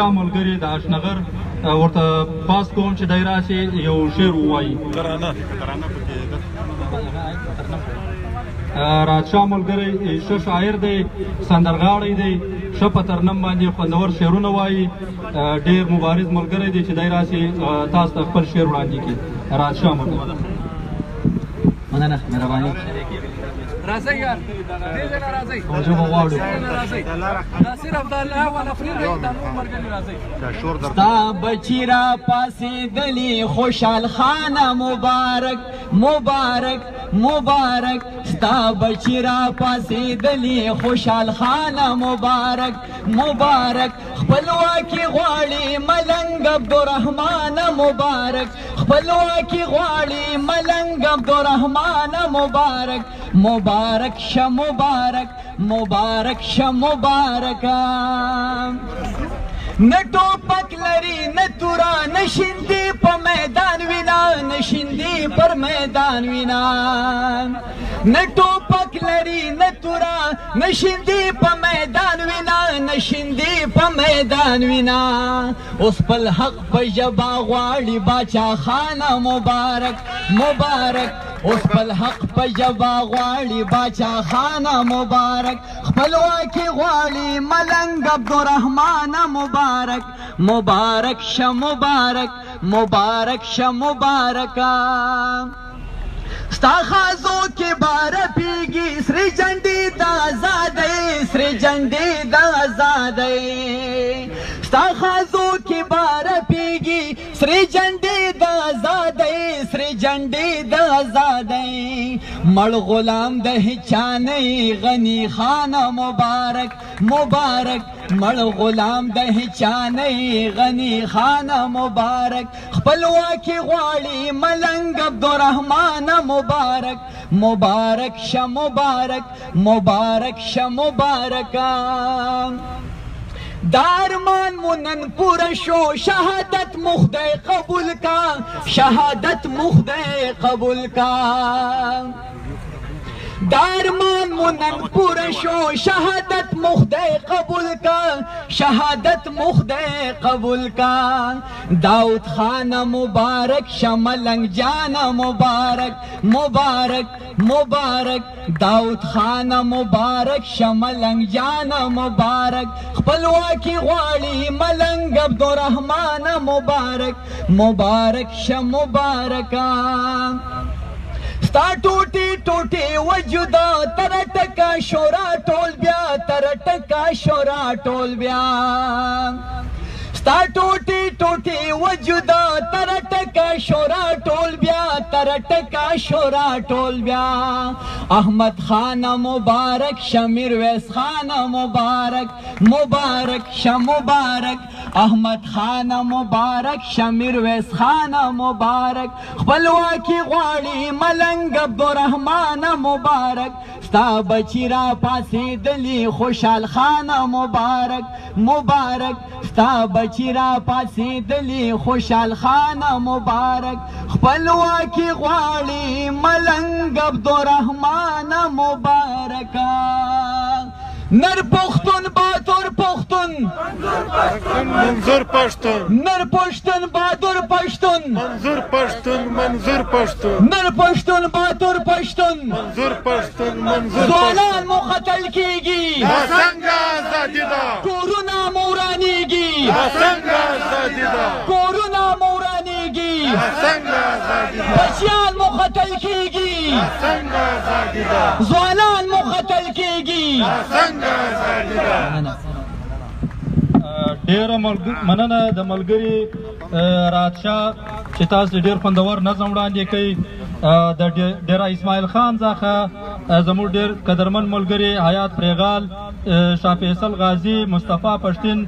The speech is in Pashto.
ملګري د اشنغر ورته پاس کوم چې دی راشي یو شعر ووایي. رادشاه ملګری ښه شاعر دی، سندرغاړی دی، ښه په ترنم باندې خوندور شعرونه وایي. ډېر مبارز ملګری دی چې دی راشي تاسو ته خپل شعر وړاندې کړي. رادشاه ملګری مننه، مهرباني. راځئ یار دې ځای نه راځئ، توجه به غواړو. راځئ دا صرف د الله او نفرین دی، دا نور ملګري راځئ. ستا بچی را پاسېدلي خوشحال خانه مبارک مبارک مبارک، ستا بچی را پاسېدلي خوشحال خانه مبارک مبارک، خپلواکي غواړي ملنګ عبدالرحمن مبارک، خپلواکي غواړي ملنګ عبدالرحمن مبارک، مبارک شه مبارک مبارک شه مبارکه. نه ټوپک لري نه توره نه شیندي په میدان وینا، نه شیندي پر میدان وینا، نه ټوپک لري نه توره نه شیندي په میدان وینا، نه شیندي په میدان وینا. اوس خپل حق په ژبه غواړي باچا خانه مبارک مبارک، اوس خپل حق په ژبه غواړي باچا خانه مبارک، خپلواکي غواړي ملنګ عبدالرحمن مبارک، مبارک شه مبارک مبارک شه مبارکه. ستا خازو کې بار پیږي سری جنډې د آزادۍ، سری جنډې د آزادۍ، ستا خازو کې بار پیږي سری جنډې د آزادۍ، سری جنډې د آزادۍ. مړ غلام د هیچا نه غني خانه مبارک مبارک، مړ غلام د هیچا نه غني خانه مبارک، خپلواکي غواړي ملنګ عبدالرحمن مبارک، مبارک شه مبارک مبارک شه مبارکه. دارمان منن پورا شو شهادت مخدای قبول کا، شهادت مخدای قبول کا. دارمان منن پورا شو شهادت مخدای قبول کا، شهادت مخدای قبول کا. داؤد خان مبارک شملنگ جان مبارک مبارک مبارک، داؤد خان مبارک شملنگ جان مبارک، خپلواکي غواړي ملنګ عبدالرحمن مبارک، مبارک شه مبارکه. ستا ټوټې ټوټې وجودا تر ټکا شورا ټول بیا، تر ټکا شورا ټول بیا. ستا ټوټې ټوټې وجودا تر ټکا شورا ټول بیا، تر ټکا شورا ټول بیا. احمد خان مبارک شمیر ویس خان مبارک مبارک شه مبارک، احمد خان مبارک شمیر ویس خان مبارک، خپلواکي غواړي ملنګ عبدالرحمن مبارک، ستا بچی را پاسېدلي خوشحال خان مبارک مبارک، ستا بچی را پاسېدلي خوشحال خان مبارک، خپلواکي غواړي ملنګ عبدالرحمن مبارکه. نر پښتون بهادر پښتون منظور پښتون، نر پښتون بهادر پښتون منظور پښتون، منظور پښتون، نر پښتون بهادر پښتون، منظور پښتون، منظور ځوانان مو قتل کیږي، دا څنګه ازادي ده؟ کورونه مو ورانیږي، دا څنګه ازادي ده؟ کورونه مو ورانیږي، دا څنګه ازادي ده؟ بچیان مو قتل کیږي، دا څنګه ازادي ده؟ ځوانان مو قتل کیږي، دا څنګه ازادي ده؟ ډېره مننه د ملګري رادشاه چې تاسو ډېر خوندور نظم وړاندې کوي. د ډیره اسماعیل خان څخه زموږ ډېر قدرمن ملګري حیات پریغال، شاه فیصل غازي، مصطفی پښتین